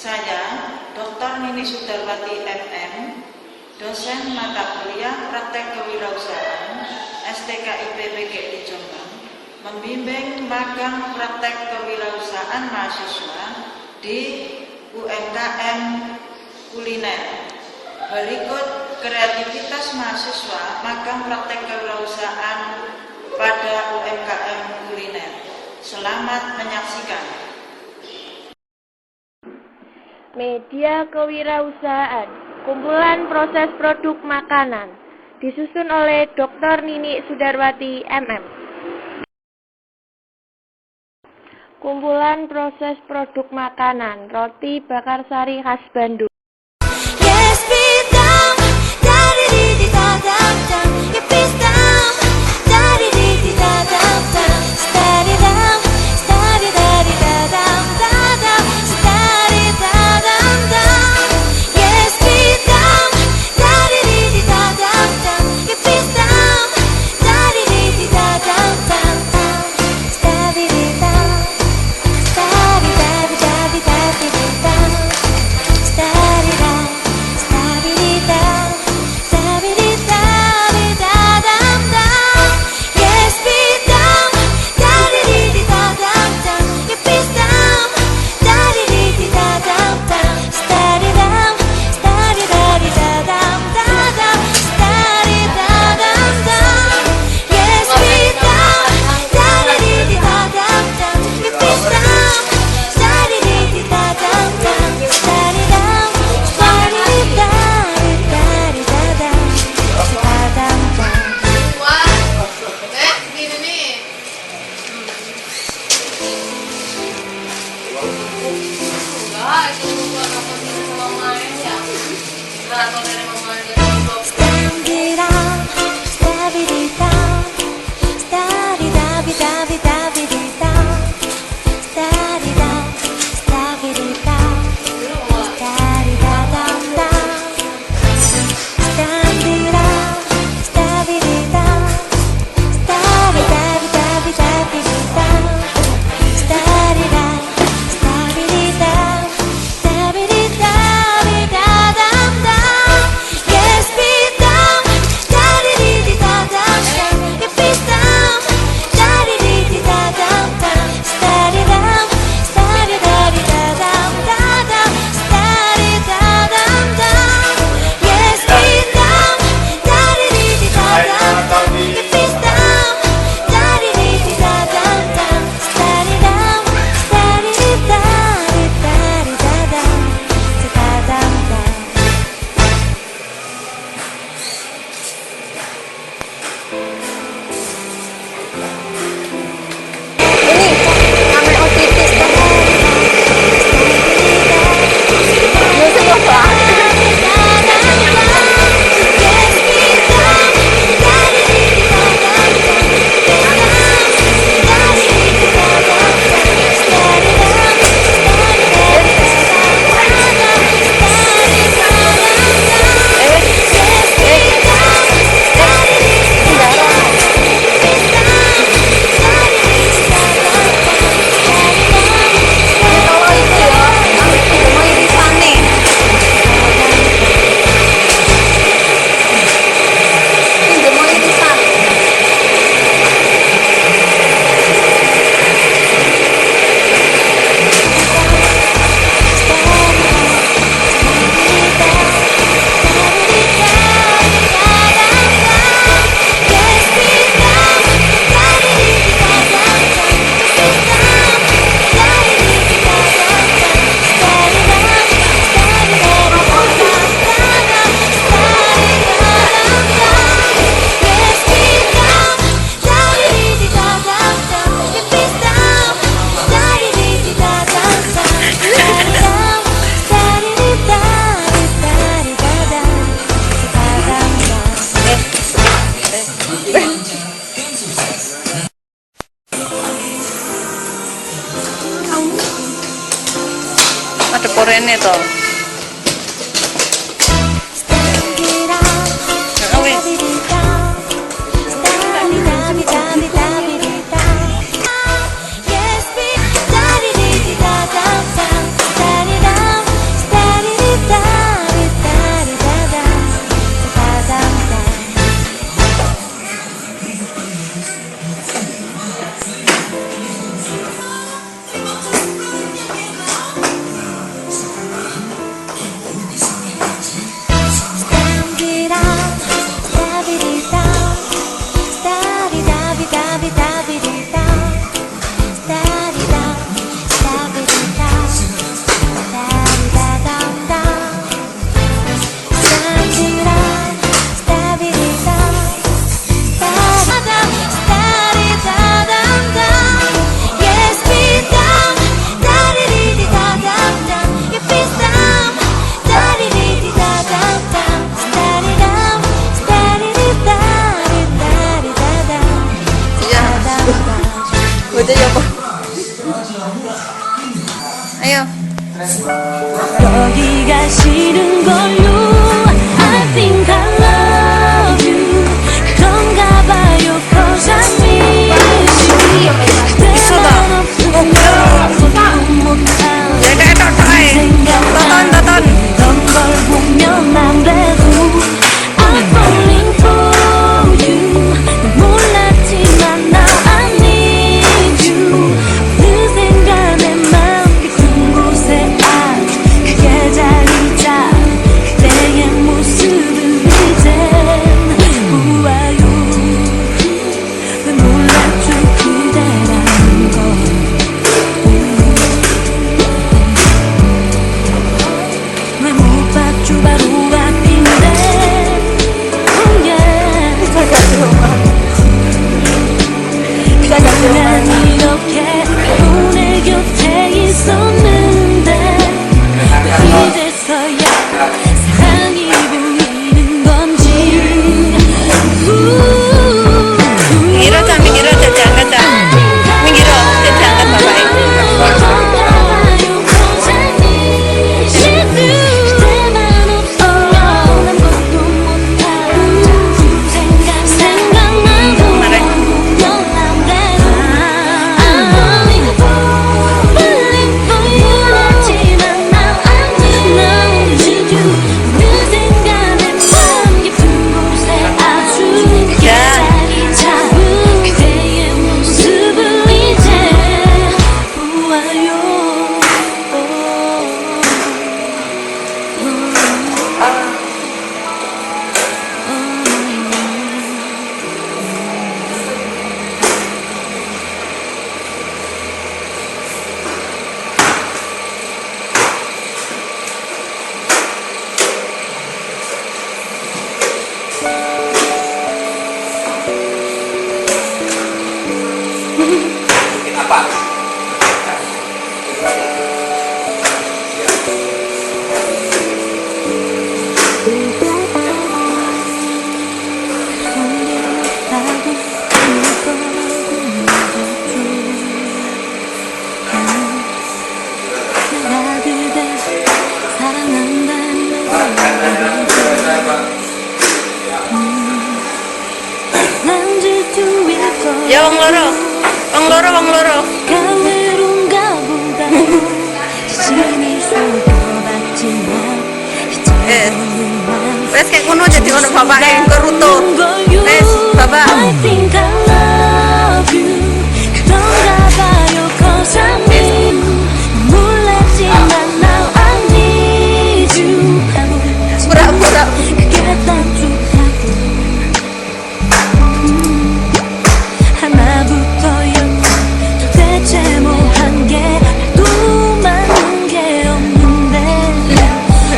Saya, Dr. Nini Sudarwati MM, dosen mata kuliah Praktek Kewirausahaan STKIP PGRI Jombang, membimbing magang praktek kewirausahaan mahasiswa di UMKM kuliner. Berikut kreativitas mahasiswa magang praktek kewirausahaan pada UMKM kuliner. Selamat menyaksikan. Media kewirausahaan, kumpulan proses produk makanan, disusun oleh Dr. Nini Sudarwati MM. Kumpulan proses produk makanan, roti bakar sari khas Bandung. Ada porene toh. 여기가 싫은 걸요. I think I love you. 그런가 봐요. Cause I miss you. 그대만 없으면 걷도 못한 생각만 이런 걸 보면 안 되고 I'm falling for you. 난 몰랐지만 now I need you. 어느샌가 내 맘 깊은 곳에 아주 크게 자리 잡은 그대의 모습을 이젠 보아요. 왜 몰랐죠 그대라는 걸. 왜 못 봤죠 바로 앞인데. Oh yeah. 난 이렇게 오늘 곁에 있었는데 왜 이제서야 사랑이 보이는 건지. Minggir aja, jangan angkat dah. Minggir, jangan angkat bapak. Ya wong loro. Wes kayak ngono jadi ono bapak yang kerutu. Wes bapak. I think I love you. 그런가 봐요. Cause I miss you. 몰랐지만 now I need you. Pura-pura. 그게 딱 좋다고. 하나부터였지. 도대체 뭐 한 게 또 맞는 게 없는데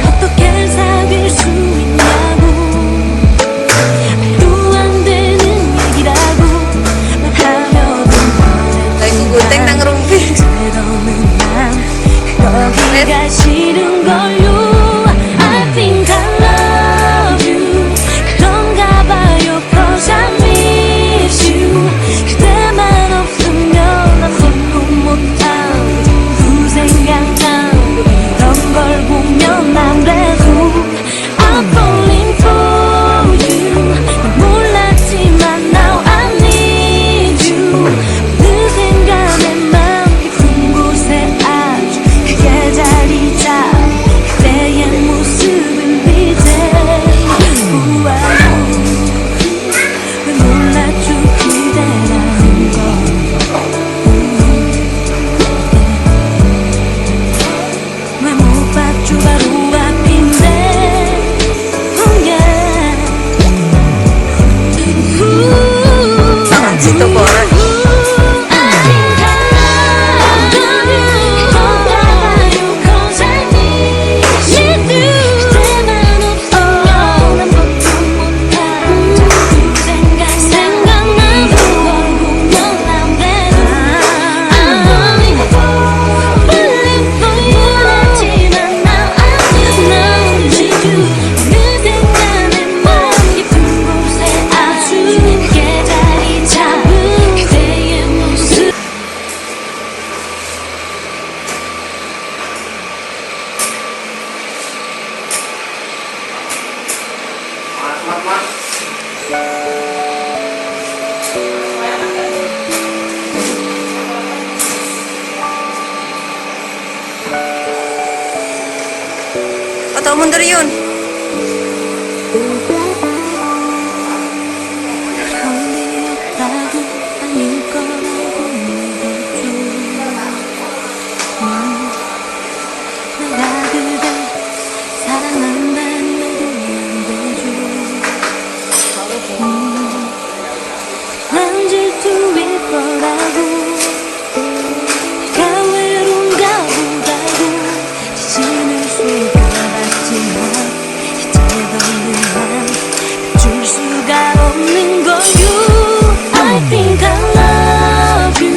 어떻게 사귈 수 있냐고. 말도 안 되는 얘기라고 말하며도 Lagi guteng nang rumpi. 그러는 난 여기가 싫은 걸요. I think I love you. 그런가 봐요. Cause I miss you. 그대만 없으면 난 걷도 못하고 그 생각나고 이런 걸 보면 안 되고 I'm falling for you. 난 몰랐지만 now I need you. 어느샌가 내 맘 깊은 곳에 아주 크게 자리 잡은 Tok mundur Yun. 별일이었다고 아닐 거라고 믿었죠. 내가 그댈 사랑한다니 안 되죠. 난 질투일 거라고 내가 외로운가 보다고 지진을 수가봤지만 이제는 줄 수가 없는 거요. I think I love you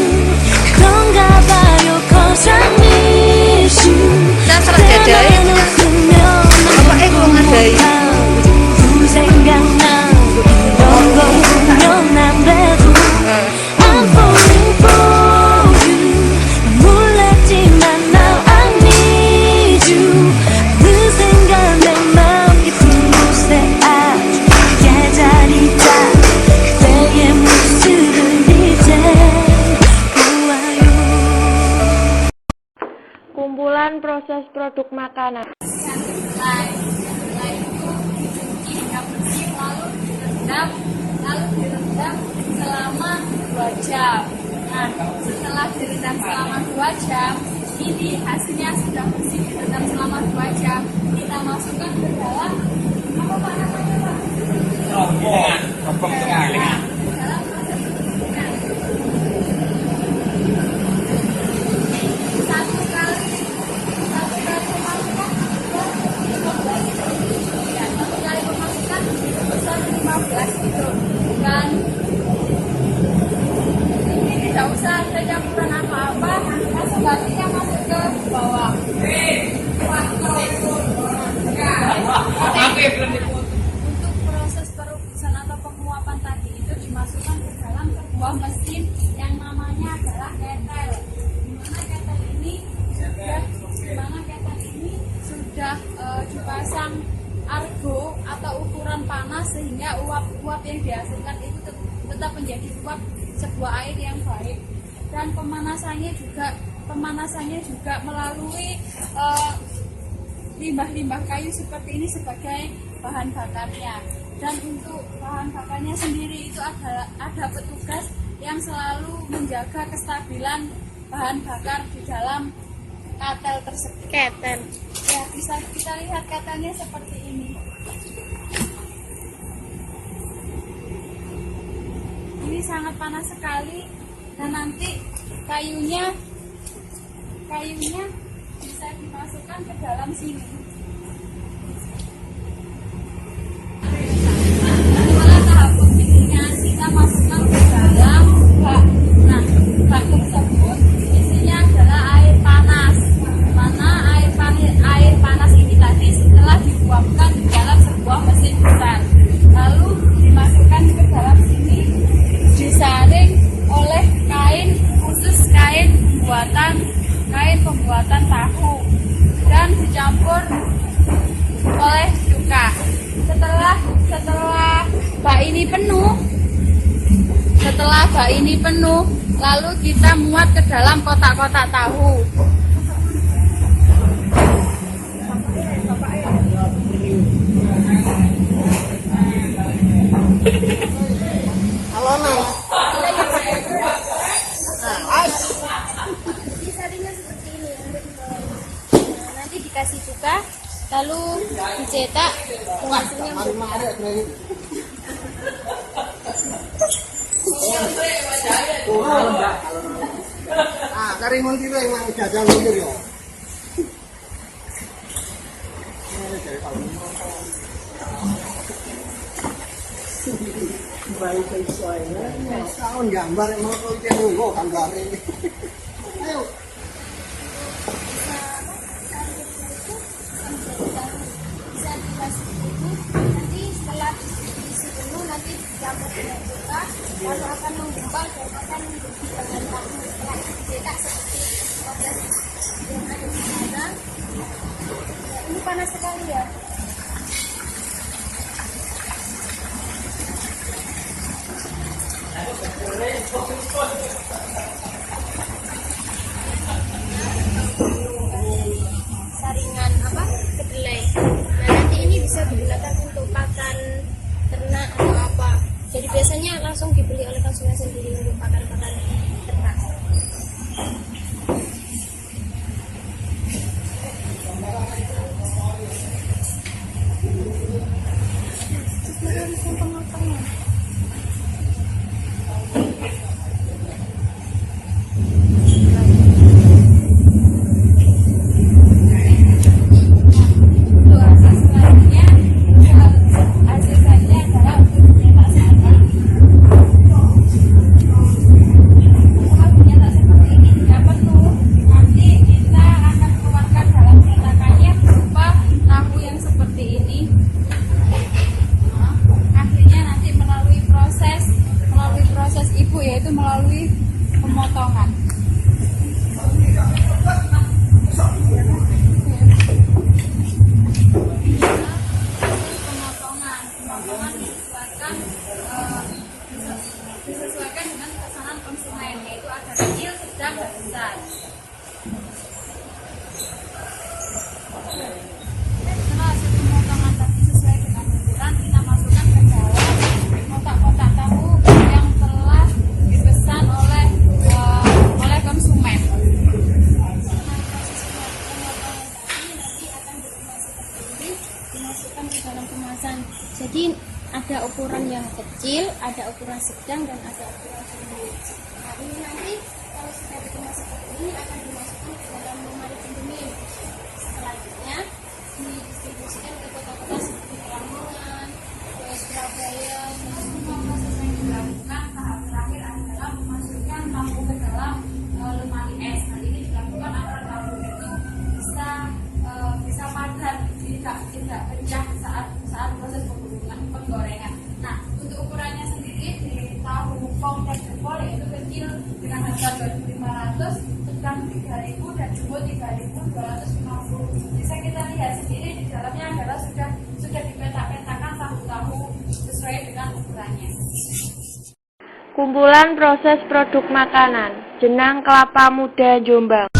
그런가 봐요 cause I miss you Nah, salah dadai. Apa kok ngadai? 그 생각나고 이런 거 보면 안 돼도 I'm falling for you 난 몰랐지만 now I need you 그 생각 내 맘 깊은 곳에 아주 크게 자리 잡 그대의 모습을 이제 보아요. Kumpulan proses produk makanan. Lalu direndam selama 2 jam. Nah, setelah direndam selama 2 jam, ini hasilnya sudah bersih direndam selama 2 jam. Kita masukkan ke dalam apa Pak namanya Pak? Dalam proses penggilingan. Satu kali pemasukan ya, satu kali pemasukan besar 15 gitu. Dan ini tidak usah ada campuran apa-apa, langsung batiknya masuk ke bawah. Untuk proses perebusan atau penguapan tadi itu dimasukkan ke dalam sebuah mesin yang namanya adalah ketel. Dimana ketel ini sudah dipasang argo atau ukuran panas sehingga uap-uap yang dihasilkan itu tetap menjadi uap sebuah air yang baik. Dan pemanasannya juga melalui limbah-limbah kayu seperti ini sebagai bahan bakarnya. Dan untuk bahan bakarnya sendiri itu ada petugas yang selalu menjaga kestabilan bahan bakar di dalam ketel tersebut. Ketel. Ya, bisa kita lihat ketelnya seperti ini. Ini sangat panas sekali dan nanti kayunya bisa dimasukkan ke dalam sini. Setelah tahap penggilingan kita masukkan ke dalam bak. Nah, bak tersebut isinya adalah air panas. Mana air panas ini tadi setelah dibuangkan di dalam sebuah mesin besar, lalu dimasukkan ke dalam sini, disaring oleh kain khusus, kain pembuatan tahu, dan dicampur oleh cuka. Setelah bak ini penuh, lalu kita muat ke dalam kotak-kotak tahu. Disaringnya seperti ini. Nanti dikasih cuka, lalu dicetak hasilnya. Karimun kilo yang jajal mundur ya. Tahun gambar emang kalau dia nunggu gambar ini. Ayo. Bisa dikasih penuh, nanti setelah diisi penuh nanti dicampur dengan cuka, lalu akan menggumpal dan akan menjadi bahan tahu. Setelah dicetak seperti proses yang ada di sana. Ini panas sekali ya. Saringan apa? Kedelai. mahasiswa sendiri pakar-pakar ternak. Yaitu melalui pemotongan. Pemotongan disesuaikan dengan pesanan konsumen, yaitu ada kecil, sedang, dan besar. Setelah hasil pemotongan tadi sesuai dengan ukuran, kita masukkan ke dalam kotak-kotak tahu yang telah dipesan oleh konsumen. Dimasukkan ke dalam kemasan. Jadi ada ukuran yang kecil, ada ukuran sedang, dan ada ukuran sendiri. Nah, ini nanti kalau sudah dikemas seperti ini akan dimasukkan ke dalam lemari pendingin. Selanjutnya didistribusikan ke kota-kota seperti Lamongan, ke Surabaya, dan semua proses yang dilakukan. Tahap terakhir adalah memasukkan tahu ke dalam lemari es. Hal ini dilakukan agar tahu itu bisa padat, tidak pecah saat proses penggorengan. Nah, untuk ukurannya sendiri di tahu komplek jempol yaitu kecil dengan harga 2.500, sedang 3.000 dan jumbo 3.250. Bisa kita lihat sendiri di dalamnya adalah sudah dipetak-petakan tahu-tahu sesuai dengan ukurannya. Kumpulan proses produk makanan, jenang kelapa muda Jombang.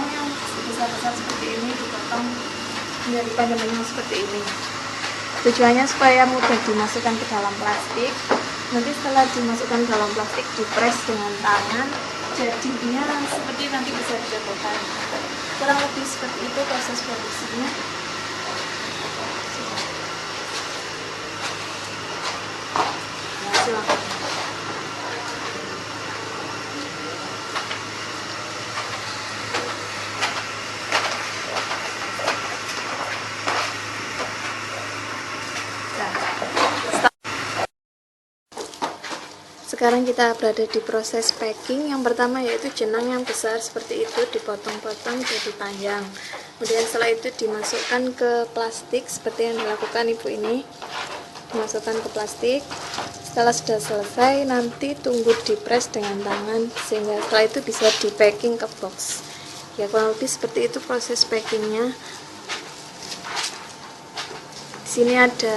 jenang yang besar-besar seperti ini dipotong menjadi panjang-panjang seperti ini. Tujuannya supaya mudah dimasukkan ke dalam plastik. Nanti setelah dimasukkan dalam plastik, dipres dengan tangan, jadinya seperti nanti bisa dijatuhkan. Kurang lebih seperti itu proses produksinya. Nah, silakan. Sekarang kita berada di proses packing. Yang pertama yaitu jenang yang besar seperti itu dipotong-potong jadi panjang. Kemudian setelah itu dimasukkan ke plastik seperti yang dilakukan ibu ini. Dimasukkan ke plastik. Setelah sudah selesai, nanti tunggu dipres dengan tangan sehingga setelah itu bisa di packing ke box. Ya kurang lebih seperti itu proses packingnya. Di sini ada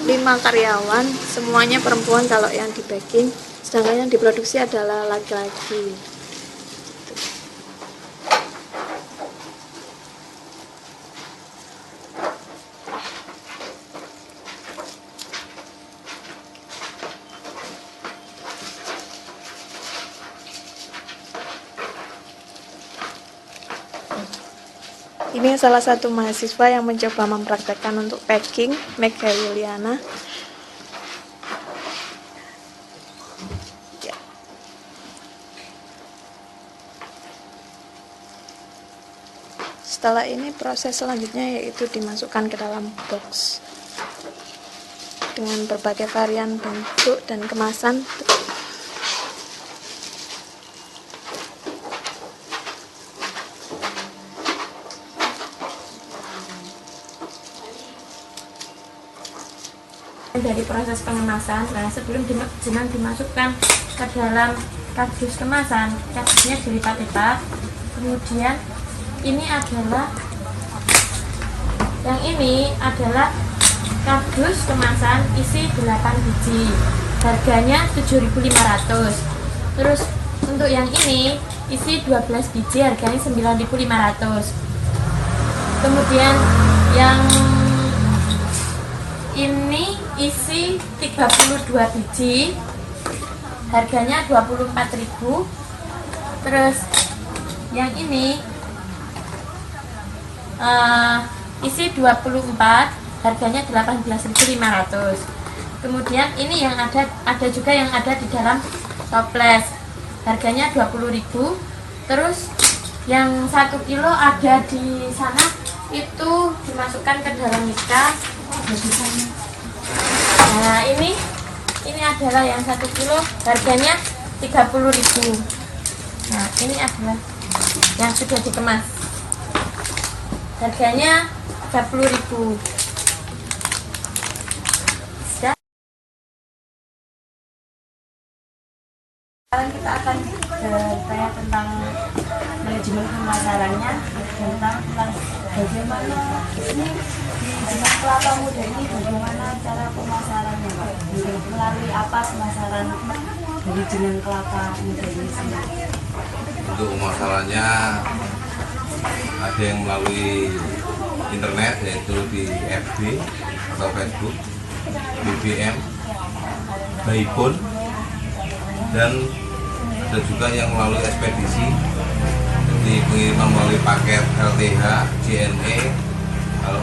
5 karyawan, semuanya perempuan kalau yang di packing, sedangkan yang diproduksi adalah laki-laki. Ini salah satu mahasiswa yang mencoba mempraktekkan untuk packing, Mega Yuliana. Ya. Setelah ini proses selanjutnya yaitu dimasukkan ke dalam box dengan berbagai varian bentuk dan kemasan. Dari proses pengemasan, nah sebelum jenang dimasukkan ke dalam kardus kemasan, kardusnya dilipat-lipat. Kemudian ini adalah kardus kemasan isi 8 biji, harganya 7.500. Terus untuk yang ini isi 12 biji, harganya 9.500. Kemudian yang ini isi 32 biji, harganya 24.000. Terus yang ini isi 24, harganya 18.500. Kemudian ini yang ada juga yang ada di dalam toples, harganya 20.000. Terus yang 1 kilo ada di sana itu dimasukkan ke dalam mika. Nah ini adalah yang 1 kilo, harganya 30.000. Nah ini adalah yang sudah dikemas, harganya 30.000. Sekarang kita akan bertanya tentang manajemen pemasarannya, tentang bagaimana ini di jenang kelapa muda ini, bagaimana cara pemasarannya, melalui apa pemasaran dari jenang kelapa muda ini sendiri? Untuk pemasarannya ada yang melalui internet, yaitu di FB atau Facebook, BBM, Baipun, dan ada juga yang melalui ekspedisi, jadi pengiriman melalui paket LTH, JNE,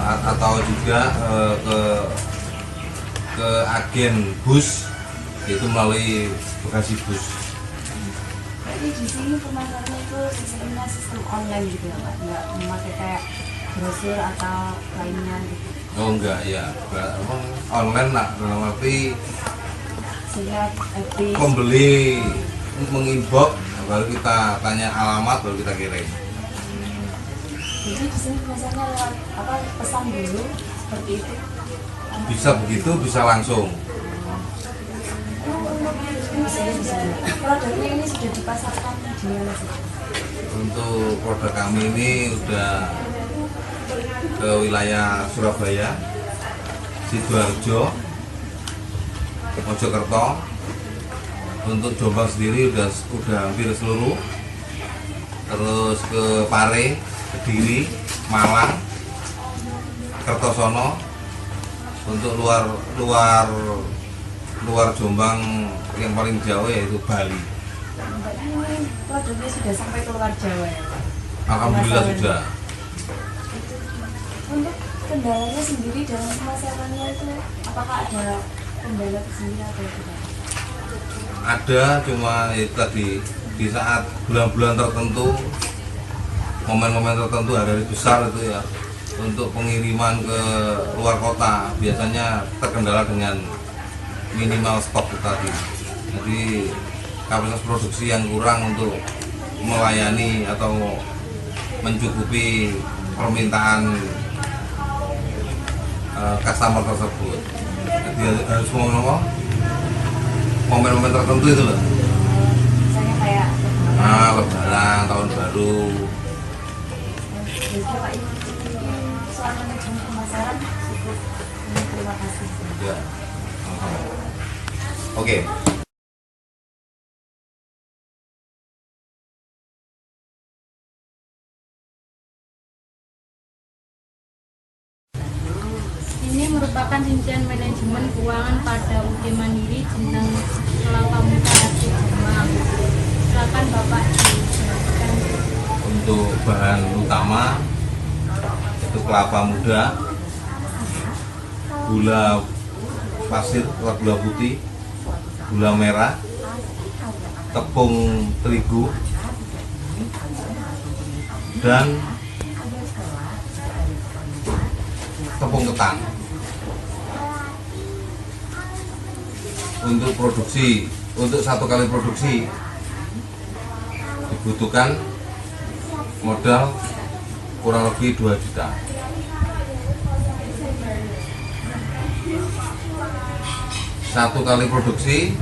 atau juga ke agen bus, yaitu melalui bagasi bus. Jadi di sini pemasarannya itu sistemnya sistem online gitu ya Pak, nggak memakai kayak brosur atau lainnya gitu? Oh enggak ya, online lah, dalam arti pembeli menginbox, baru kita tanya alamat, baru kita kirim. Jadi di sini biasanya lewat pesan dulu seperti itu? Bisa begitu, bisa langsung. Produknya ini sudah dipasarkan di mana sih? Untuk produk kami ini udah ke wilayah Surabaya, Sidoarjo, Mojokerto. Untuk Jombang sendiri udah hampir seluruh. terus ke Pare, Kediri, Malang, Kertosono. Untuk luar Jombang yang paling jauh yaitu Bali. Ini produknya sudah sampai ke luar Jawa ya Pak? Alhamdulillah sudah. Untuk kendalanya sendiri dalam pemasarannya itu apakah ada kendala tersendiri atau tidak? Ada, cuma itu tadi di saat bulan-bulan tertentu, momen-momen tertentu, hari besar itu ya, untuk pengiriman ke luar kota biasanya terkendala dengan minimal stok itu tadi. Jadi kapasitas produksi yang kurang untuk melayani atau mencukupi permintaan customer tersebut. Jadi harus momen-momen tertentu itu loh. Misalnya kayak Lebaran, tahun baru. Jadi Pak, ini soal manajemen pemasaran cukup. Terima kasih. Ya. Oke. Ini merupakan rincian manajemen keuangan pada UD Mandiri Jenang Kelapa Muda Hati Jombang. Silakan Bapak dijelaskan. Untuk bahan utama itu kelapa muda, gula pasir, gula putih, gula merah, tepung terigu, dan tepung ketan. Untuk produksi, untuk satu kali produksi dibutuhkan modal kurang lebih 2 juta. Satu kali produksi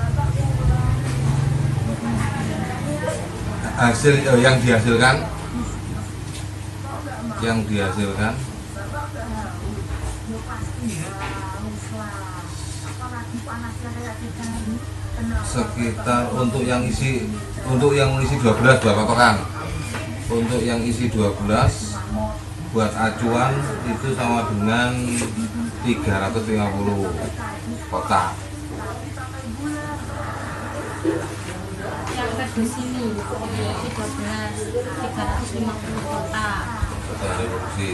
hasil yang dihasilkan sekitar untuk yang isi 12 berapa patokan? Untuk yang isi 12 buat acuan itu sama dengan 350 kotak. Yang kardus ini yaitu 350 kotak. Kotak produksi.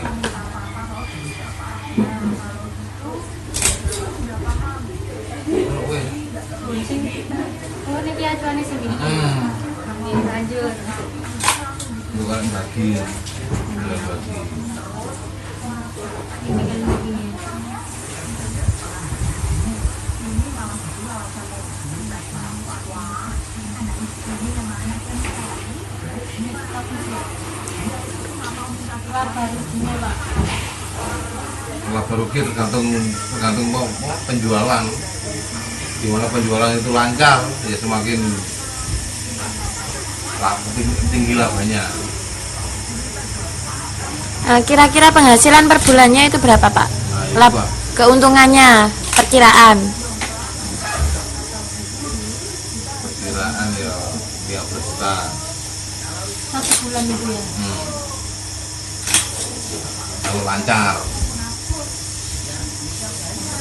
Oh, ini acuannya sendiri. Oke, lanjut. Bukan bagi. Ini kan begini. Keluar baru gini Pak. Laba rugi tergantung mau penjualan. Di mana penjualan itu lancar, ya semakin tinggi labanya. Kira-kira penghasilan per bulannya itu berapa Pak? Nah, itu, Pak. Keuntungannya, perkiraan. Perkiraan ya 15 juta. Satu bulan itu ya. Kalau lancar.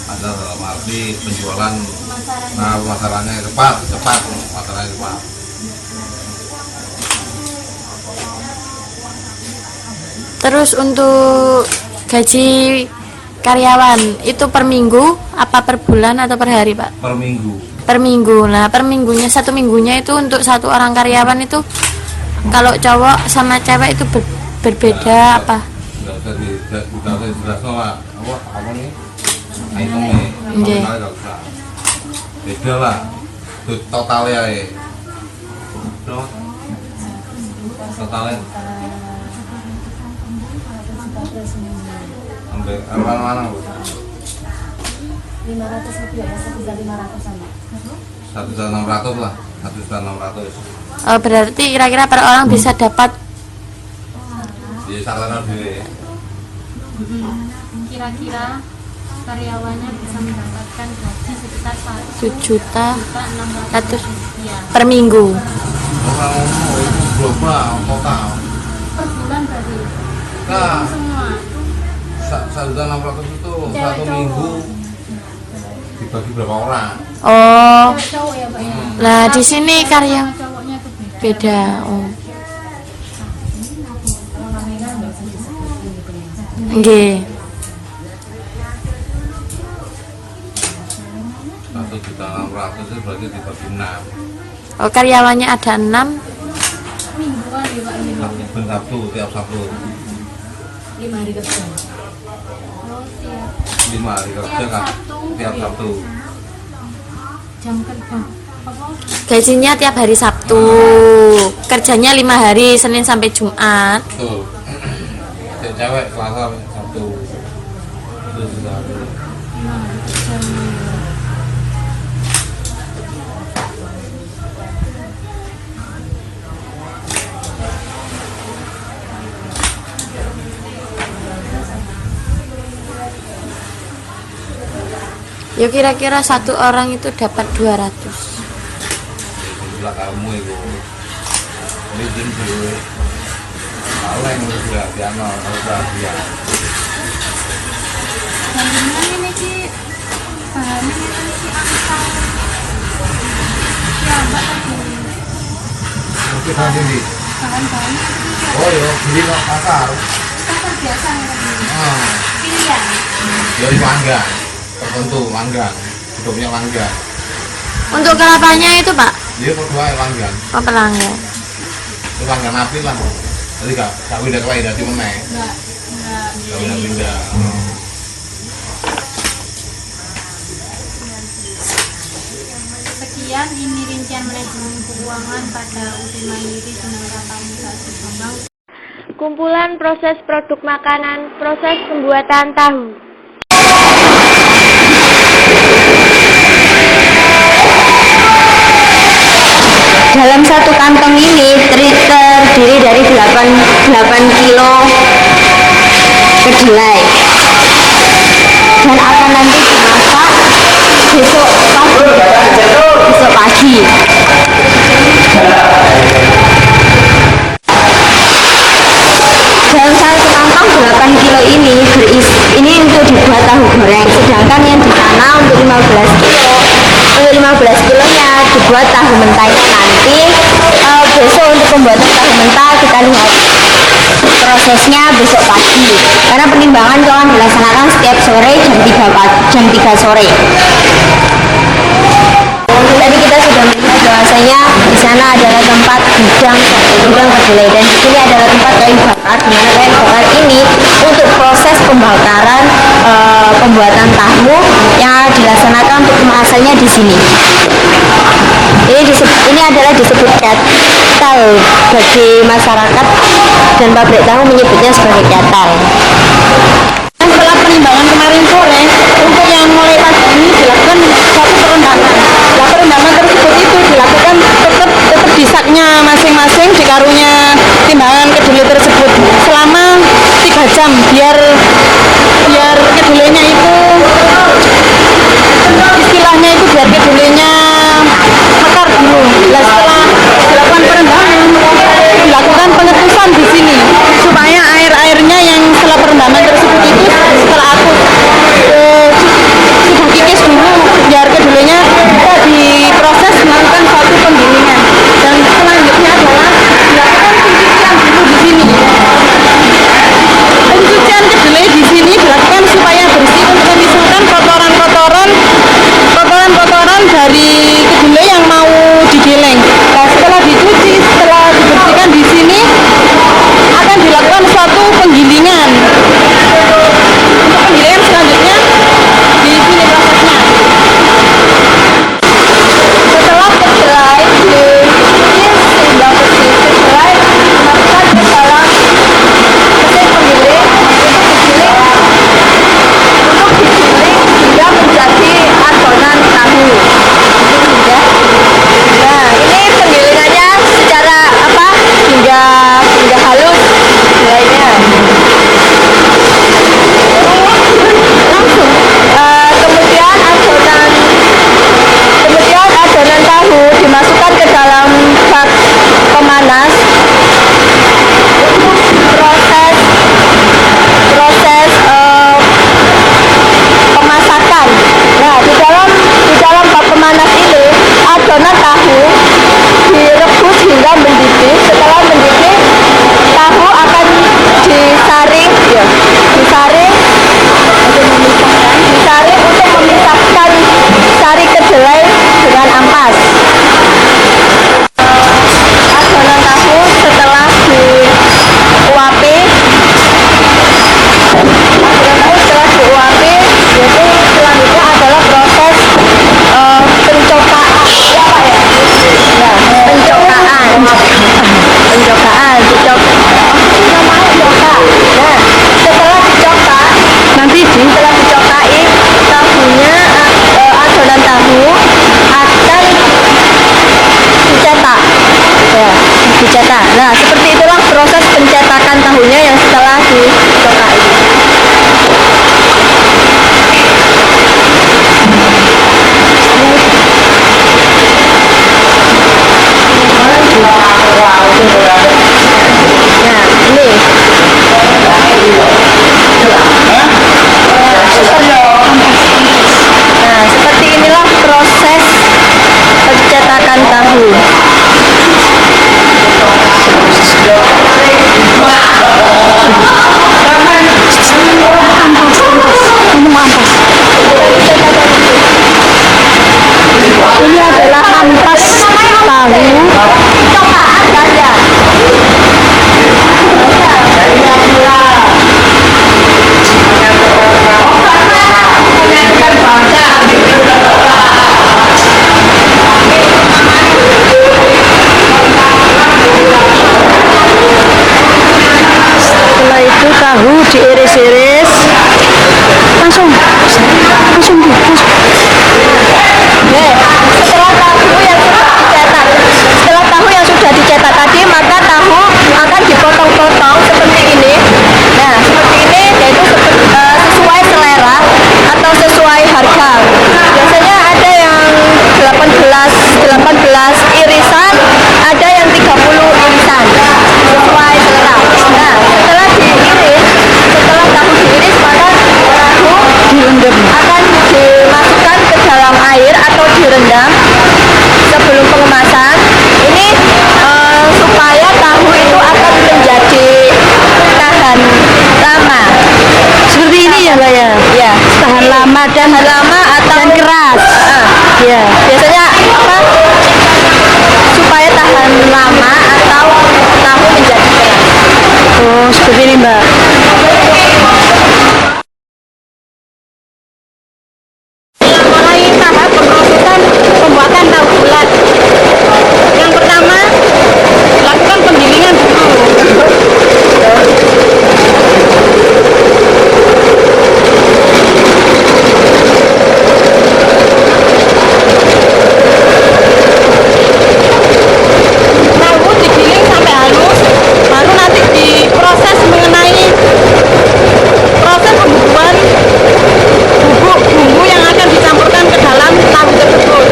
Ada dalam arti penjualan, pemasarannya cepat, pemasarannya cepat. Terus untuk gaji karyawan itu per minggu, apa per bulan atau per hari Pak? Per minggu. Per minggu. Nah, per minggunya, satu minggunya itu untuk satu orang karyawan itu kalau cowok sama cewek itu berbeda apa? Nggak usah dijelaskan lah. Apa nih? Itemnya, nominalnya nggak usah. Beda lah. Totalnya ya. Totalnya. Sampai mana Bu? 500 lebih ya, 1.500 sama. 1.600 lah, 1.600. Oh, berarti kira-kira per orang bisa dapat Jadi sarana dulu. Kira-kira karyawannya bisa mendapatkan gaji sekitar 1.600.000 rupiah per minggu. Orang itu global total. tadi? Nah, Semua. 1.600.000 itu satu minggu dibagi berapa orang? Oh, Cowok ya Pak ya? lah di sini karya Cowoknya tuh beda. beda. Oh, nggih. 1.600.000 itu berarti dibagi 6. Oh, karyawannya ada 6. Mingguan ya Pak ini. Ben Sabtu, tiap Sabtu. 5 hari kerja. Oh tiap 5 hari kerja kan? Tiap Sabtu. jam kerja. Apa? Gajinya tiap hari Sabtu. Kerjanya 5 hari, Senin sampai Jumat. Tuh. Cewek Selasa Sabtu. Itu sudah hari. Ya kira-kira satu orang itu dapat 200. Sebelah kamu itu. Ini jin dulu. Kalau yang udah piano, kalau dia. Bagaimana ini Ki? Bahannya ini Ki angka. Ya Mbak tadi. Oke, sendiri. Bahan-bahannya itu Oh iya, beli no pasar. pasar biasa ya tadi. Ah, Pilihan. dari mangga. Tertentu mangga. Juga punya mangga. Untuk kelapanya itu, Pak? Dia berdua mangga. Oh, pelanggan. Itu mangga napi lah. Jadi gak pindah kelai dari meneh. Enggak Gak pindah. Sekian ini rincian manajemen keuangan pada UP Mandiri Penangkapan Jombang. Kumpulan proses produk makanan, proses pembuatan tahu. Dalam satu kantong ini terdiri dari 8 kilo kedelai dan akan nanti dimasak besok pagi. Dalam satu kantong 8 kilo ini untuk dibuat tahu goreng, sedangkan yang di sana untuk 15 kilo. Untuk 15 kilonya dibuat tahu mentahnya nanti besok untuk pembuatan tahu mentah kita lihat prosesnya besok pagi, karena penimbangan itu akan dilaksanakan setiap sore jam 3 sore. Tadi kita sudah melihat bahwasanya di sana adalah tempat gudang kedelai dan di sini adalah tempat kayu bakar, di mana kayu bakar ini untuk proses pembakaran pembuatan tahu yang dilaksanakan untuk kemasannya di sini. Ini adalah disebut ketal bagi masyarakat dan pabrik tahu menyebutnya sebagai ketal. Setelah penimbangan kemarin sore, untuk yang mulai pagi ini dilakukan satu perendaman. Setelah perendaman tersebut itu dilakukan tetap di saknya masing-masing di karunya timbangan kedelai tersebut selama 3 jam biar kedelainya itu istilahnya itu biar kedelainya mekar dulu. Nah, setelah dilakukan perendaman dilakukan pengetusan di sini supaya air-airnya yang setelah perendaman tersebut itu setelah aku sudah kikis dulu biar kedelainya bisa diproses melakukan suatu penggilingan, dan selanjutnya adalah dilakukan pencucian dulu di sini. Pencucian kedelai setelah itu tahu diiris-iris, langsung sudah dicetak tadi, maka tahu akan dipotong-potong seperti ini. Nah, seperti ini yaitu sesuai selera atau sesuai harga. Biasanya ada yang 18 irisan, ada yang 30 irisan sesuai selera. Nah, setelah tahu diiris, maka tahu akan dimasukkan ke dalam air atau direndam sebelum pengemasan. Ini supaya tahu itu akan menjadi tahan lama. Seperti ini ya, Mbak ya? Ya, tahan lama atau keras. Ya, biasanya apa? Supaya tahan lama atau tahu menjadi keras. Oh, seperti ini, Mbak. Mulai tahap pemrosesan pembuatan tahu bulat. Yang pertama, lakukan penggilingan dulu. Tahu digiling sampai halus, baru nanti diproses mengenai proses pembuatan bumbu yang akan dicampurkan ke dalam tahu tersebut.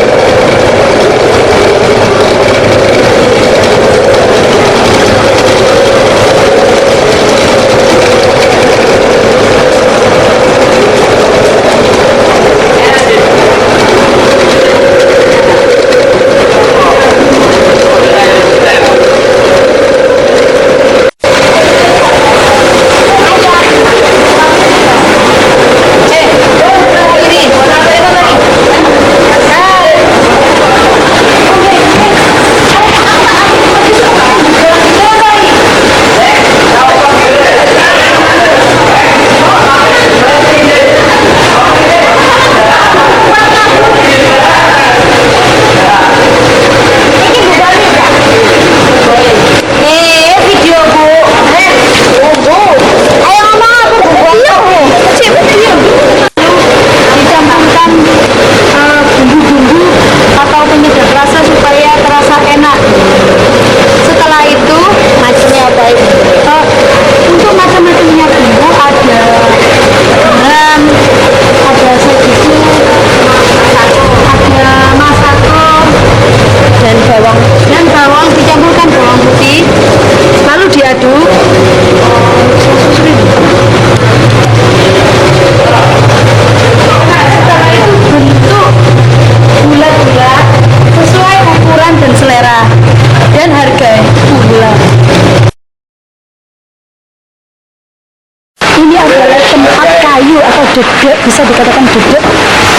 dedek, bisa dikatakan dedek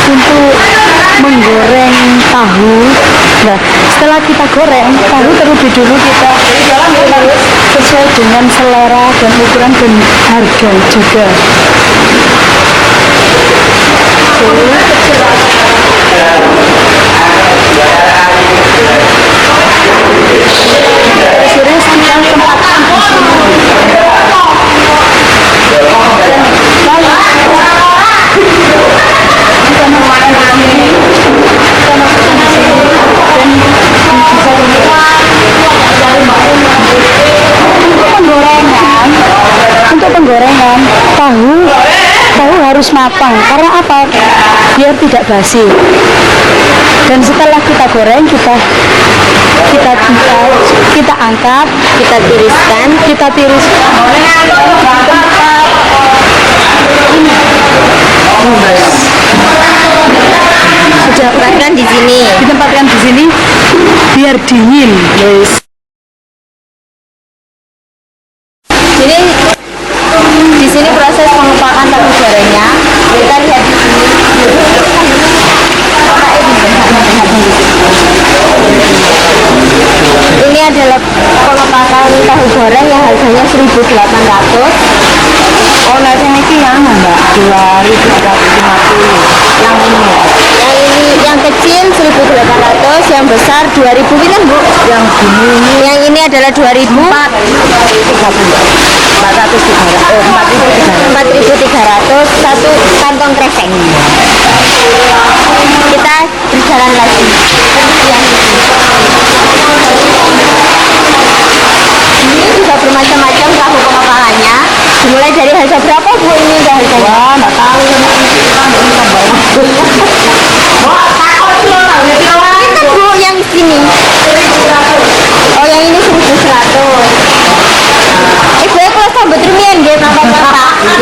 untuk menggoreng tahu. Nah, setelah kita goreng tahu, terlebih dulu kita harus sesuai dengan selera dan ukuran dan harga juga. Sudah tinggal tempatkan di sini. Untuk penggorengan tahu harus matang. Karena apa? Biar tidak basi. Dan setelah kita goreng, kita angkat, kita tiriskan. Ditempatkan di sini biar dingin, guys. Jadi di sini proses pengepakan tahu gorengnya. Kita lihat di sini. Ini adalah pengepakan tahu goreng yang harganya 1.800. Oh, nah yang ini yang Mbak 2.250. Yang ini ya. Yang kecil 1.800, yang besar 2.000 pinten, Bu? Yang ini adalah 2.430. 430. 300 satu kantong kresek. Kita berjalan lagi. Ini juga bermacam-macam tahu pengepalannya. Dimulai dari harga berapa Bu ini udah harganya? Wah, nggak tahu. Kita Bu yang sini. Oh, yang ini 1.100. Ibu kalau sambut rumian nggih Bapak-bapak. 1.100.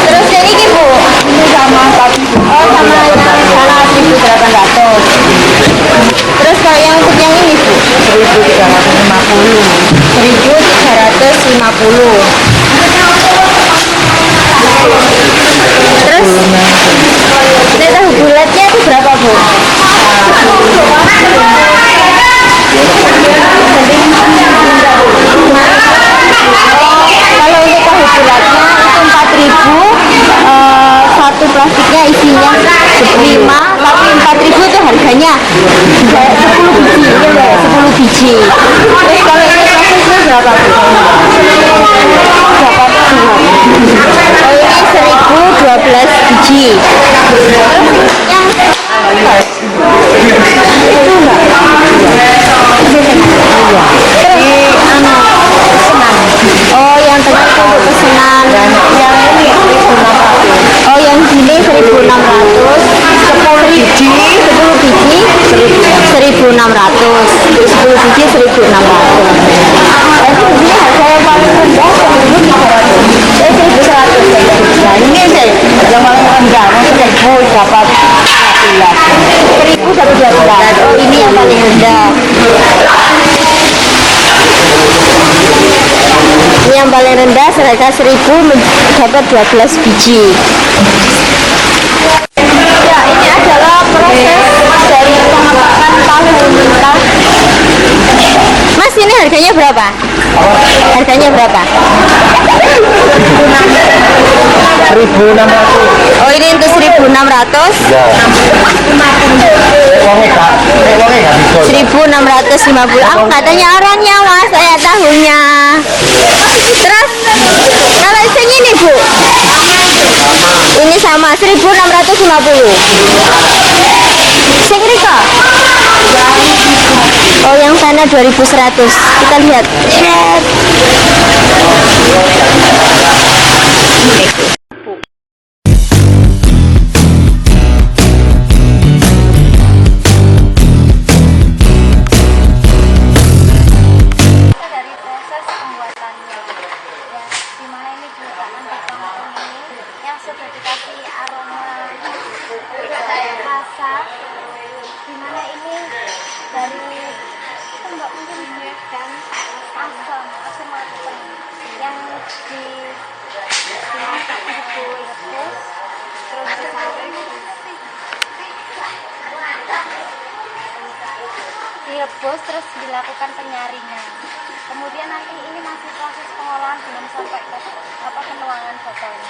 Terus yang ini Bu. Ini sama tapi. Oh, sama yang sana 1.800. Terus kalau yang untuk yang ini Bu 1.350. 1.350. Terus ini tahu bulatnya itu berapa Bu? Kalau untuk tahu bulatnya itu 4.000, satu plastiknya isinya 5, tapi 4.000 itu harganya 10 biji, 10 biji. Terus kalau ini plastiknya berapa Bu? Berapa? Oh, ini 1.012 biji. Yang itu enggak? Oh, yang tengah itu untuk pesanan. Yang ini 1.600. Oh, yang sini 1.600. 10 biji, 10 biji 1.600. 10 biji 1.600. Berarti di sini harga yang paling rendah 1.300. 1.100. Nah, ini sih yang paling rendah. 1.000 dapat 1.000 dapat 12. Oh, ini yang paling rendah. Ini yang paling rendah harga 1.000 dapat 12 biji. Ya, ini adalah proses dari pengepalan tahu mentah. Mas, ini harganya berapa? Harganya berapa? 1.600. Oh, ini untuk 1.600. Ya. 1.650. Aku katanya orangnya Mas, saya tahunya. Terus kalau yang ini Bu, ini sama 1.650. Sing riko? Oh, yang sana 2.100. Kita lihat. Chat. Dari proses pembuatannya ya, dimana ini diletakkan di tong ini yang sudah dikasih aroma rasa, dimana ini dari tembak mungkin dan asam matang yang dimasak direbus terus direbus terus dilakukan penyaringan. Kemudian nanti ini masih proses pengolahan belum sampai ke penuangan botolnya.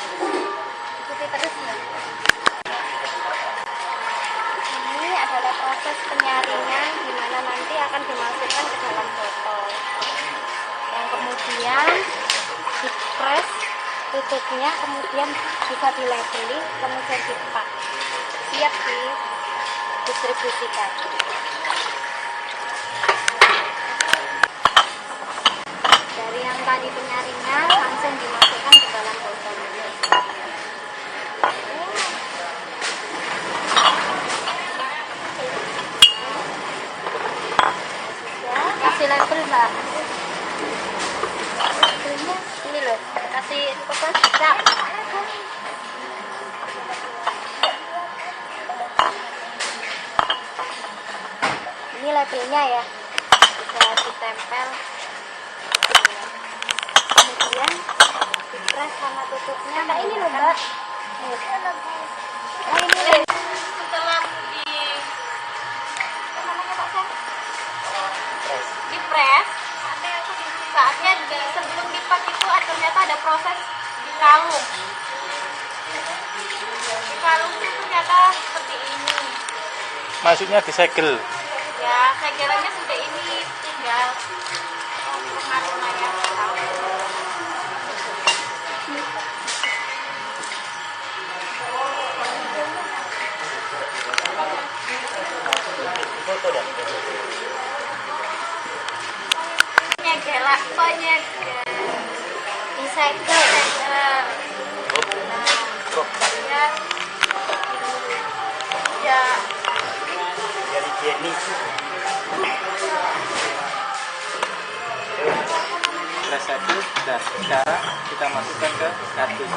Ikuti terus ya. Ini adalah proses penyaringan di mana nanti akan dimasukkan ke dalam botol. Yang kemudian dipres tutupnya, kemudian bisa dilabeli, kemudian dipak. Siap didistribusikan. Dari yang tadi penyaringan langsung dimasukkan ke dalam botol. Kasih label Mbak. Labelnya ini loh. Kasih apa? Cap. Ini labelnya ya. Bisa ditempel. Kemudian dipres sama tutupnya. Nah, ini loh Mbak. Oh, ini setelah dipres, saatnya sebelum dipak itu ternyata ada proses dikalung. Dikalung itu ternyata seperti ini. Maksudnya disegel. Ya, segelannya sudah ini tinggal aromanya. pokoknya disegel ya Dari Jenny. Press satu, dan sekarang kita masukkan ke kardus.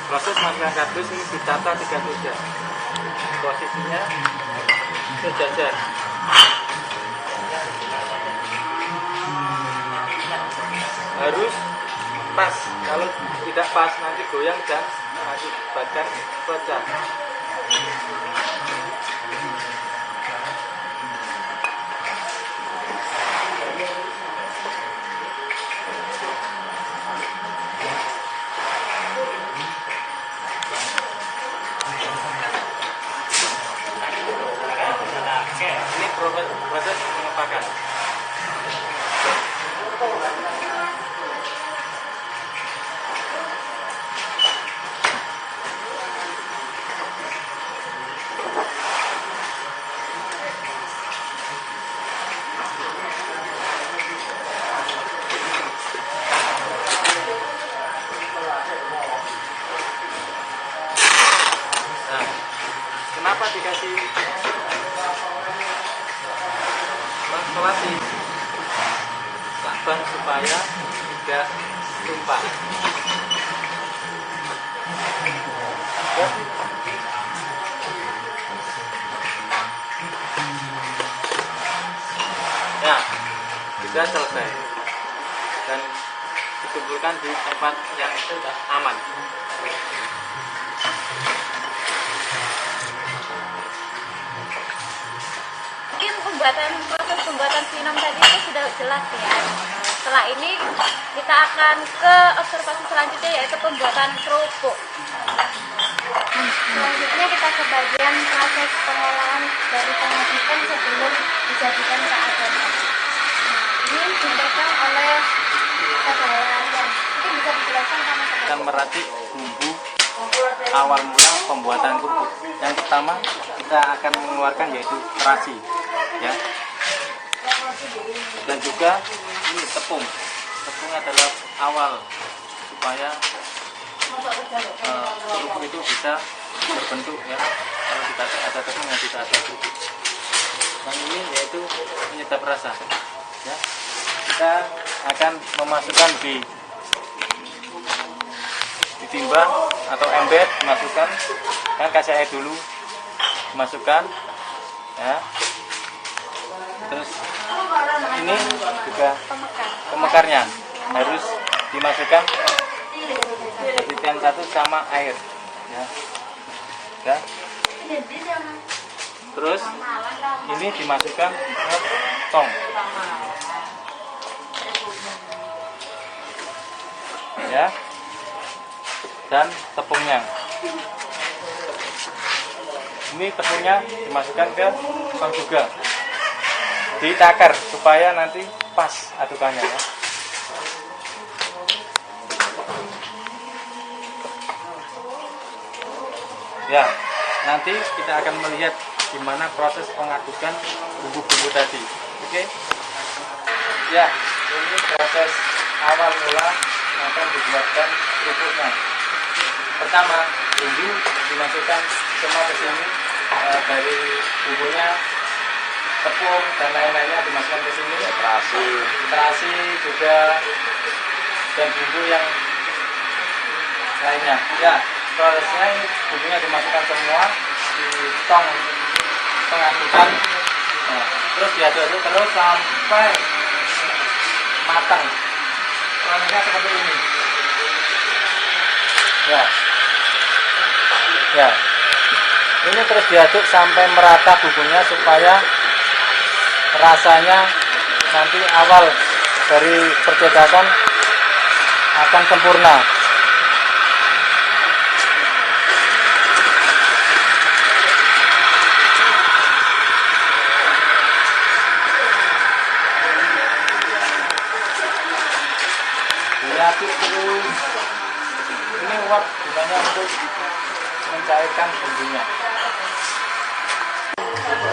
Proses masukkan kardus ini ditata 3 meja. Posisinya sejajar. Harus pas, kalau tidak pas nanti goyang dan mengakibatkan pecah. Ini proses pengepakan. Nah, kenapa dikasih konstelasi lakban supaya tidak tumpah? Ya. Ya, sudah selesai dan dikumpulkan di tempat yang aman. Mungkin proses pembuatan sinom tadi itu sudah jelas ya. Setelah ini kita akan ke observasi selanjutnya, yaitu pembuatan kerupuk. Selanjutnya kita ke bagian proses pengolahan dari pengajikan sebelum dijadikan ke adonan. Ini dipegang oleh saudara Yan. Mungkin bisa dijelaskan sama saudara. Akan meracik bumbu awal mula pembuatan kerupuk. Yang pertama kita akan mengeluarkan yaitu terasi, ya. Dan juga ini tepung. Tepung adalah awal supaya kerupuk itu bisa berbentuk, ya. Kalau tidak ada tepung yang tidak ada kerupuk. Yang ini yaitu penyedap rasa, ya. Kita akan memasukkan di ditimbang atau embed, dimasukkan, kan kasih air dulu, dimasukkan, ya. Terus ini juga pemekarnya harus dimasukkan jadikan satu sama air, ya. Ya. Terus ini dimasukkan ke tong, ya. Dan tepungnya, ini tepungnya dimasukkan ke tong juga, ditakar supaya nanti pas adukannya, ya. Ya, nanti kita akan melihat gimana proses pengadukan bumbu-bumbu tadi. Oke? Ya, ini proses awal mula akan dibuatkan kerupuknya. Pertama, bumbu dimasukkan semua ke sini, dari bumbunya, tepung dan lain-lainnya dimasukkan ke sini. Terasi juga, dan bumbu yang lainnya. Ya, prosesnya ini bumbunya dimasukkan semua di tong pengadukan, terus diaduk-aduk terus sampai matang. Prosesnya seperti ini. Ya. Ya, ini terus diaduk sampai merata bumbunya supaya rasanya nanti awal dari percetakan akan sempurna. Diaduk terus. Ini uap gunanya untuk mencairkan bumbunya.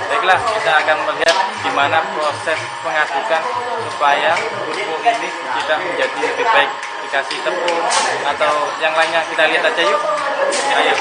Baiklah, kita akan melihat gimana proses pengadukan supaya kerupuk ini tidak menjadi lebih baik dikasih tepung atau yang lainnya, kita lihat aja yuk. Ayo.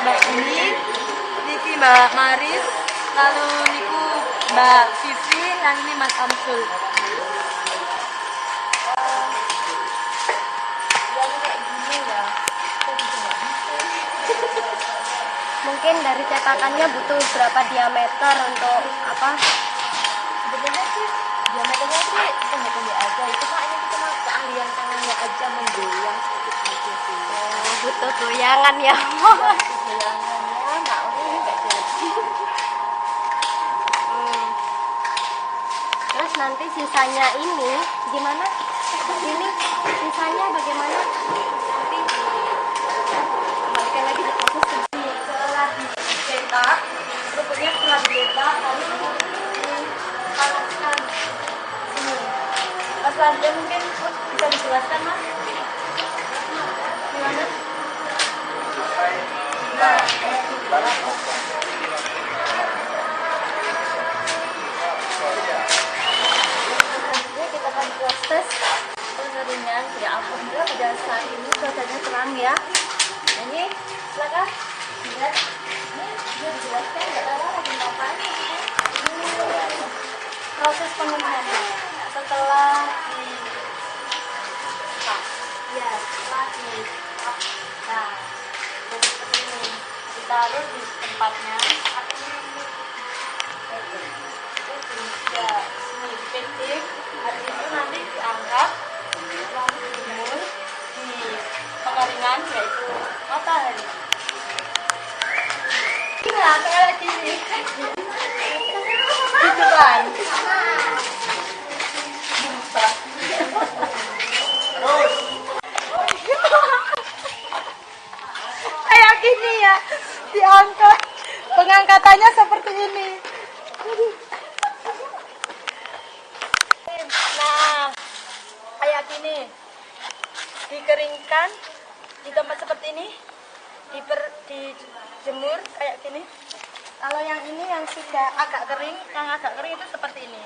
Mbak Ini, niki Mbak Maris, lalu niku Mbak Vivi, yang ini Mas Amsul. Mungkin dari cetakannya butuh berapa diameter untuk apa? Sebenarnya sih diameternya sih pendek-pendek aja, itu kan ini cuma keahlian tangannya aja menggoyang sedikit aja sih. Oh, butuh goyangan ya. Goyangannya nggak ini nggak jadi. Terus nanti sisanya ini gimana? Ini sisanya bagaimana? Nanti kembalikan lagi di proses Setelah dicetak, rupanya setelah dicetak lalu panaskan ini. Mas Landa mungkin bisa dijelaskan Mas? Gimana? Selanjutnya kita akan proses pengeringan. Ya alhamdulillah pada saat ini cuacanya terang ya. Ini silakan. Lihat. Ini bisa dijelaskan nggak tahu lagi ngapain. Ini proses pengeringannya. Setelah di ya setelah di nah jadi seperti ini ditaruh di tempatnya ya sini dipetik, habis itu nanti diangkat lalu dijemur di pengeringan yaitu matahari. Iya kayak gini gitu kan. Kayak gini ya, diangkat. Pengangkatannya seperti ini. Nah, kayak gini. Dikeringkan di tempat seperti ini. Dijemur kayak gini. Kalau yang ini yang sudah agak kering, itu seperti ini.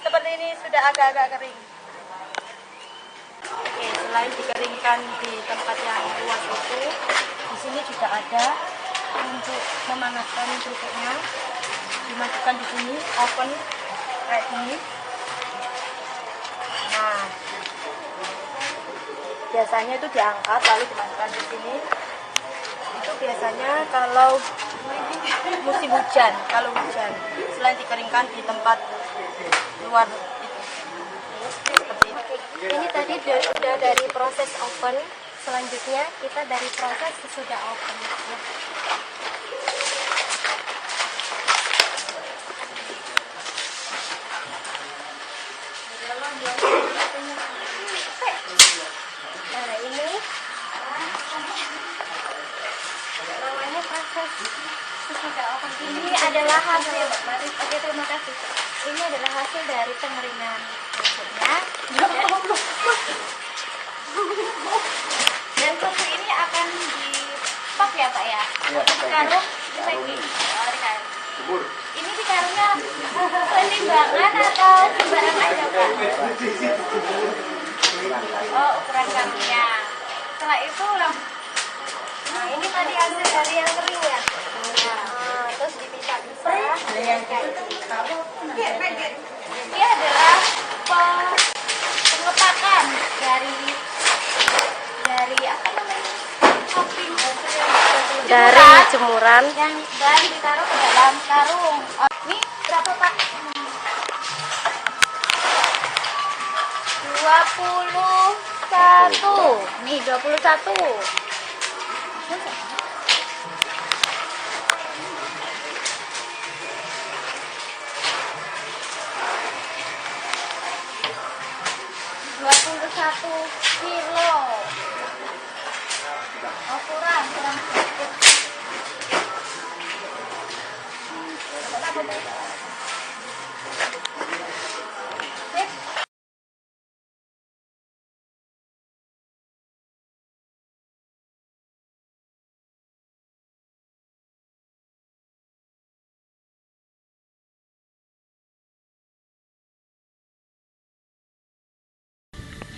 Seperti ini sudah agak-agak kering. Oke, selain dikeringkan di tempat yang luas itu, di sini juga ada untuk memanaskan kerupuknya. Dimasukkan di sini, oven kayak gini. Nah, biasanya itu diangkat lalu dimasukkan di sini. Itu biasanya kalau musim hujan, selain dikeringkan di tempat luar itu. Ini tadi sudah dari proses oven. Selanjutnya kita dari proses sesudah oven ya. Nah ini namanya proses sesudah oven. Ini adalah hasil. Oke, terima kasih. Ini adalah hasil dari pengeringan berikutnya. Dan susu ini akan dipak ya Pak ya? Ditaruh ini. Ini ditaruhnya penimbangan atau sembarang aja Pak? Oh, ukuran karungnya. Setelah itu nah ini tadi hasil dari yang kering ya. Nah, terus dipisah-pisah. Ini adalah pengetakan dari apa namanya? Topping dari jemuran yang dan ditaruh ke dalam karung. Oh, ini berapa Nih 21. Kilo. Oh, kurang sedikit. Sip.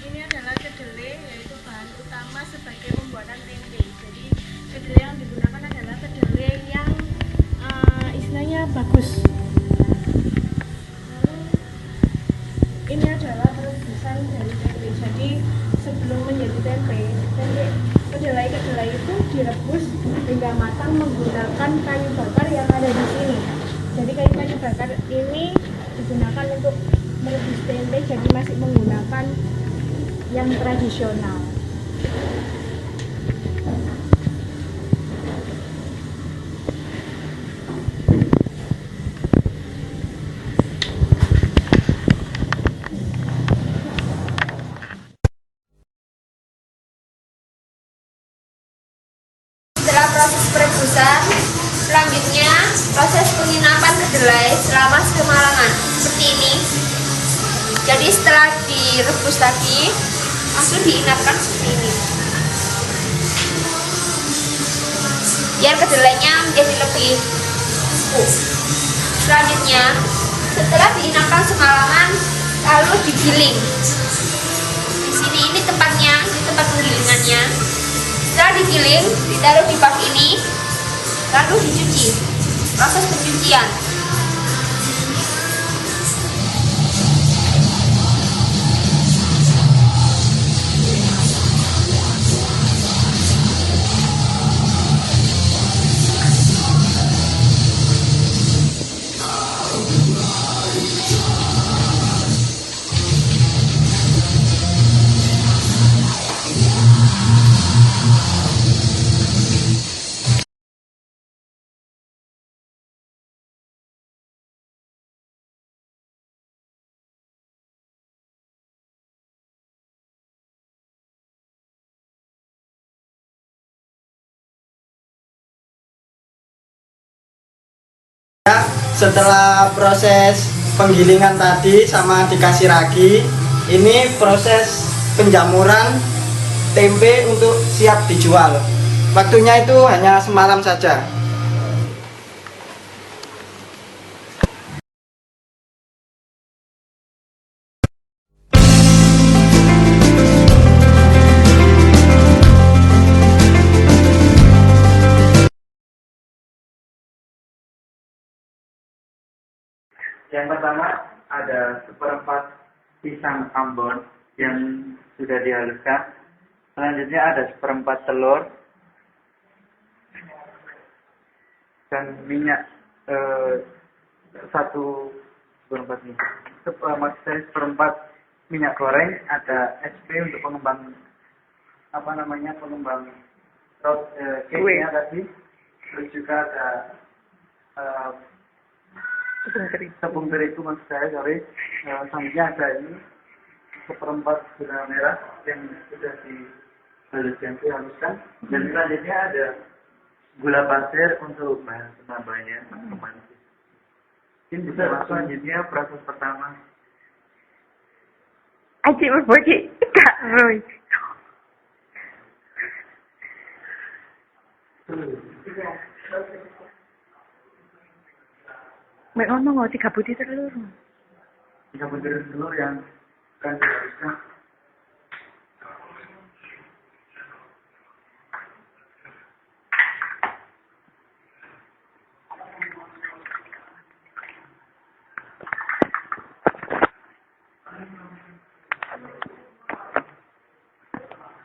Ini adalah kedelai, yaitu bahan utama sebagai pembuatan tempe. Jadi kedelai yang digunakan adalah kedelai yang istilahnya bagus. Lalu ini adalah rebusan dari tempe. Jadi sebelum menjadi tempe, kedelai itu direbus hingga matang menggunakan kayu bakar yang ada di sini. Jadi kayu bakar ini digunakan untuk merebus tempe, jadi masih menggunakan yang tradisional. Setelah proses perebusan, selanjutnya proses penginapan kedelai selama semalaman seperti ini. Jadi setelah direbus lagi, langsung diinapkan seperti ini. Biar kedelainya menjadi lebih empuk. Selanjutnya, setelah diinapkan semalaman, lalu digiling. Di sini ini tempatnya, ini tempat penggilingannya. Setelah digiling, ditaruh di bak ini, lalu dicuci. Proses pencucian. Setelah proses penggilingan tadi sama dikasih ragi, ini proses penjamuran tempe untuk siap dijual. Waktunya itu hanya semalam saja. Yang pertama ada seperempat pisang Ambon yang sudah dihaluskan. Selanjutnya ada seperempat telur dan minyak seperempat minyak goreng. Ada SP untuk pengembang pengembang cake-nya tadi. Terus juga ada tepung terigu maksud saya, selanjutnya ada ini seperempat gula merah yang sudah dihaluskan, dan selanjutnya ada gula pasir untuk bahan penambahnya pemanis. Mungkin bisa selanjutnya proses pertama. Aji berbagi tak Roy. Mek ngomong 3 butir telur. 3 butir telur yang akan dihaluskan.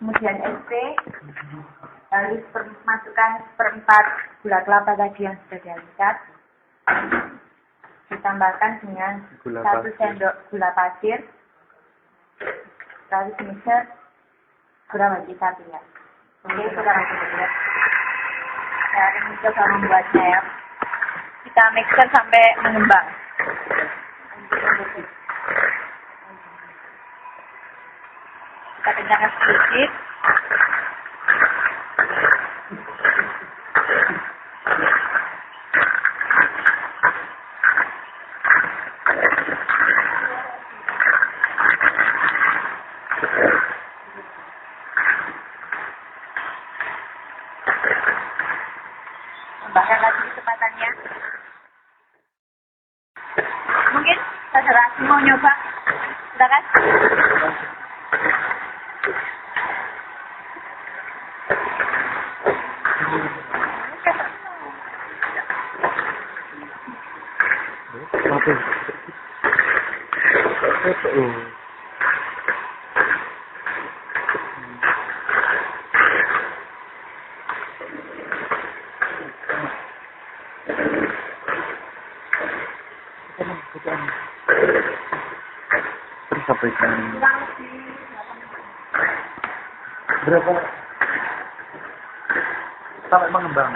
Kemudian SP, lalu masukkan seperempat gula kelapa tadi yang sudah dihaluskan. Ditambahkan dengan 1 sendok gula pasir, lalu dimixer kurang lebih 1 ya. Oke, sekarang kita lihat. Saya akan mencoba membuatnya ya. Kita mixer sampai mengembang. Kita kencangkan sedikit. Tambahkan lagi kecepatannya. Mungkin saudara mau nyoba, silakan. Berapa sampai mengembang?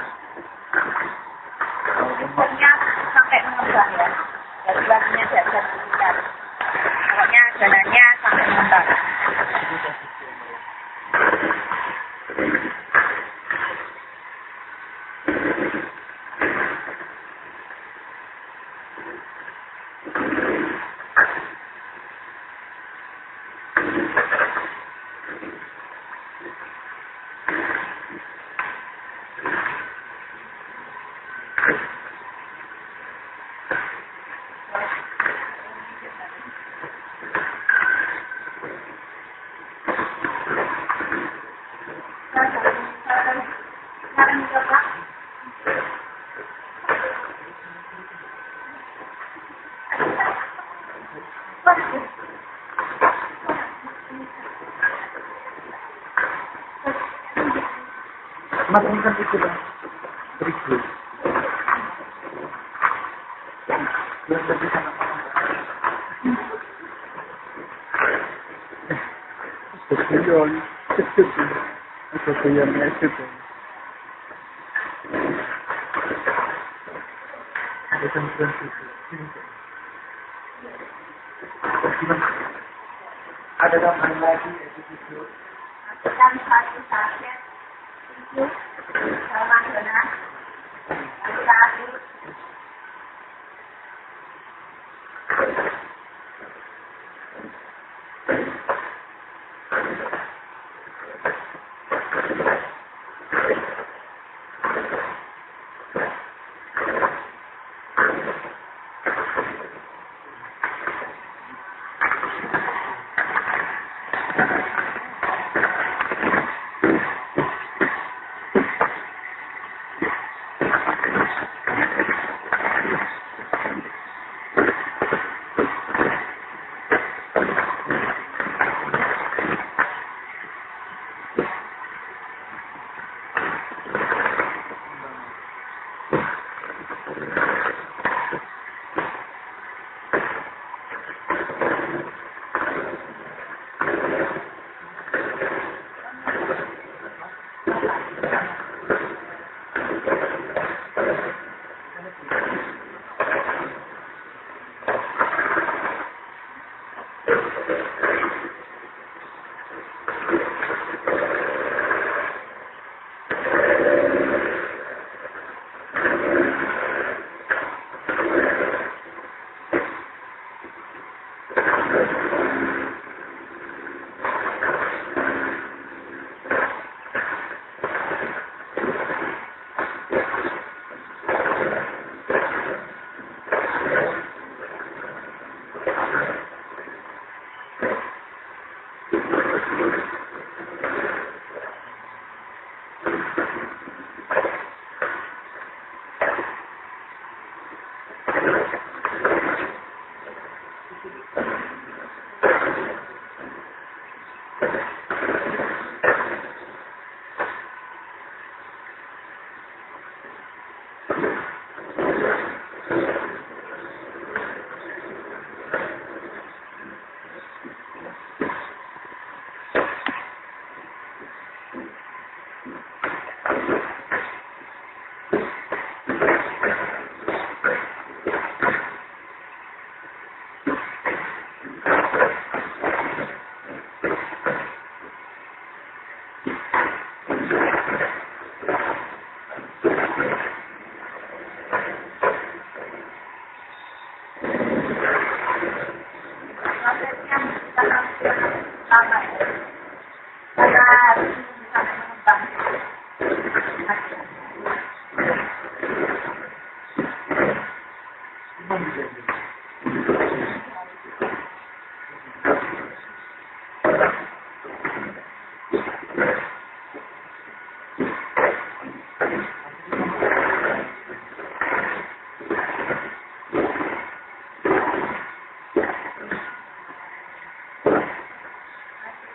Pokoknya sampai mengembang ya. Dan bulannya tidak bisa dibuka. Pokoknya jalannya sampai mengembang. Mas ini kan itu kan terigu. Belum tadi sana. Sekian, sekian itu. Ada campuran itu. Ada tambahan lagi itu. Masukkan 1 saset. Sama dengan satu.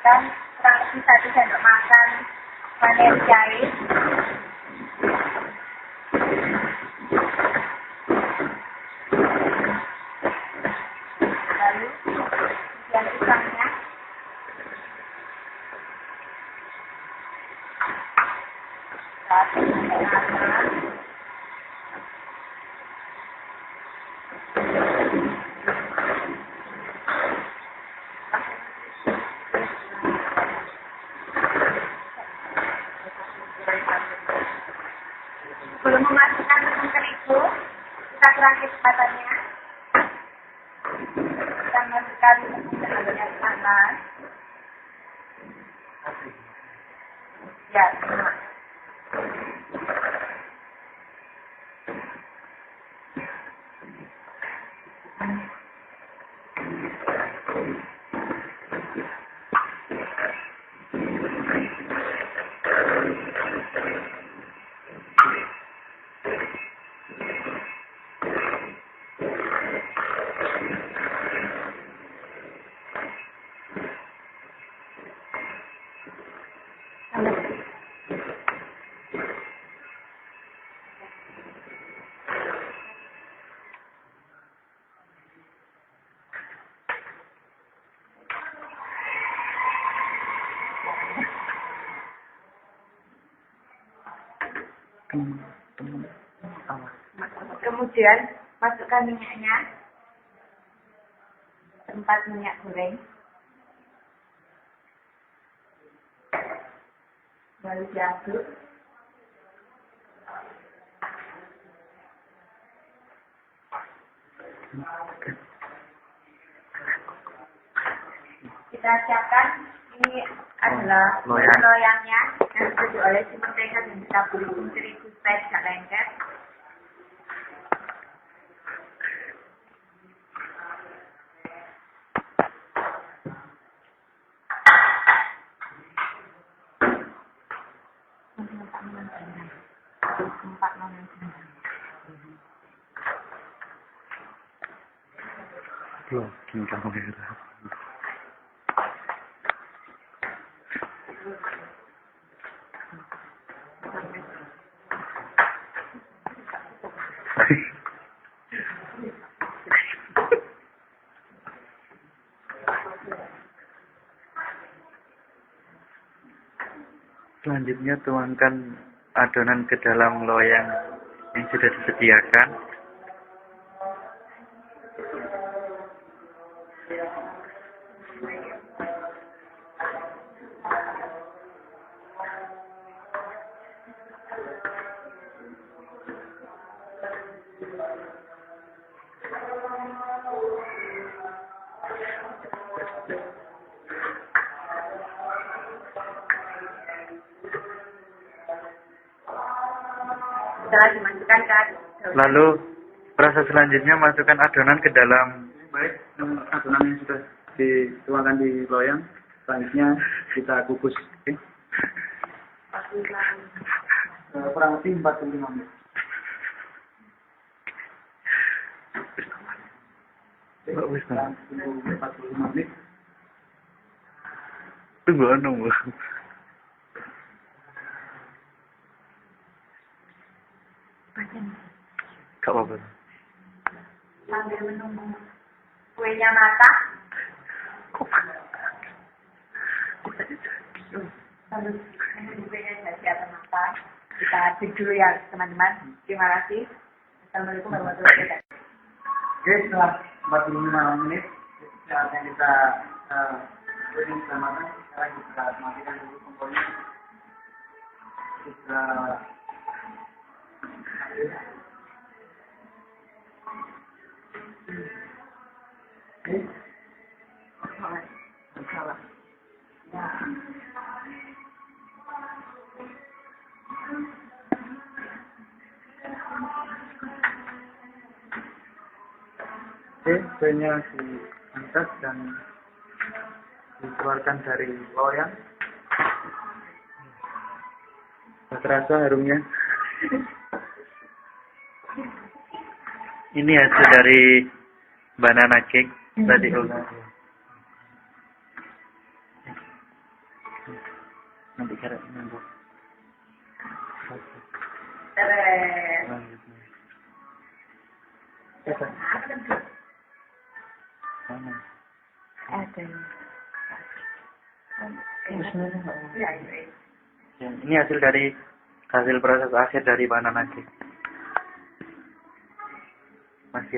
Dan kurang lebih 1 sendok makan manis jahe. Lalu yang pisangnya. Satu sampai lama. Sebelum memasukkan tepung terigu, kita kurangi kecepatannya. Kita masukkan tepung terigu yang panas. Ya, semua. Kemudian masukkan minyaknya, tempat minyak goreng, lalu diaduk. Kita siapkan, ini adalah loyangnya yang sudah diolesi mentega dan ditaburi tepung terigu supaya tidak lengket. Blocking kamera. Selanjutnya tuangkan adonan ke dalam loyang yang sudah disediakan. Setelah dimasukkan ke Lalu proses selanjutnya masukkan adonan ke dalam adonan yang sudah dituangkan di loyang. Selanjutnya kita kukus. Kurang lebih 45 menit. Bagus, Bang. 45 menit. Tunggu anu, Bang. Gak apa-apa. sambil menunggu kuenya matang. Sambil menunggu kuenya jadi atau matang. Kita aduk dulu ya teman-teman. Terima kasih. Assalamualaikum warahmatullahi wabarakatuh. Oke, setelah 45 menit akan kita kue sudah matang. Sekarang kita matikan dulu kompornya. Kita Salah. Ya. kuenya diangkat dan dikeluarkan dari loyang. Sudah terasa harumnya. Ini hasil dari banana cake tadi olah. Nanti karet nunggu. Ya, ini hasil proses akhir dari banana cake. Masih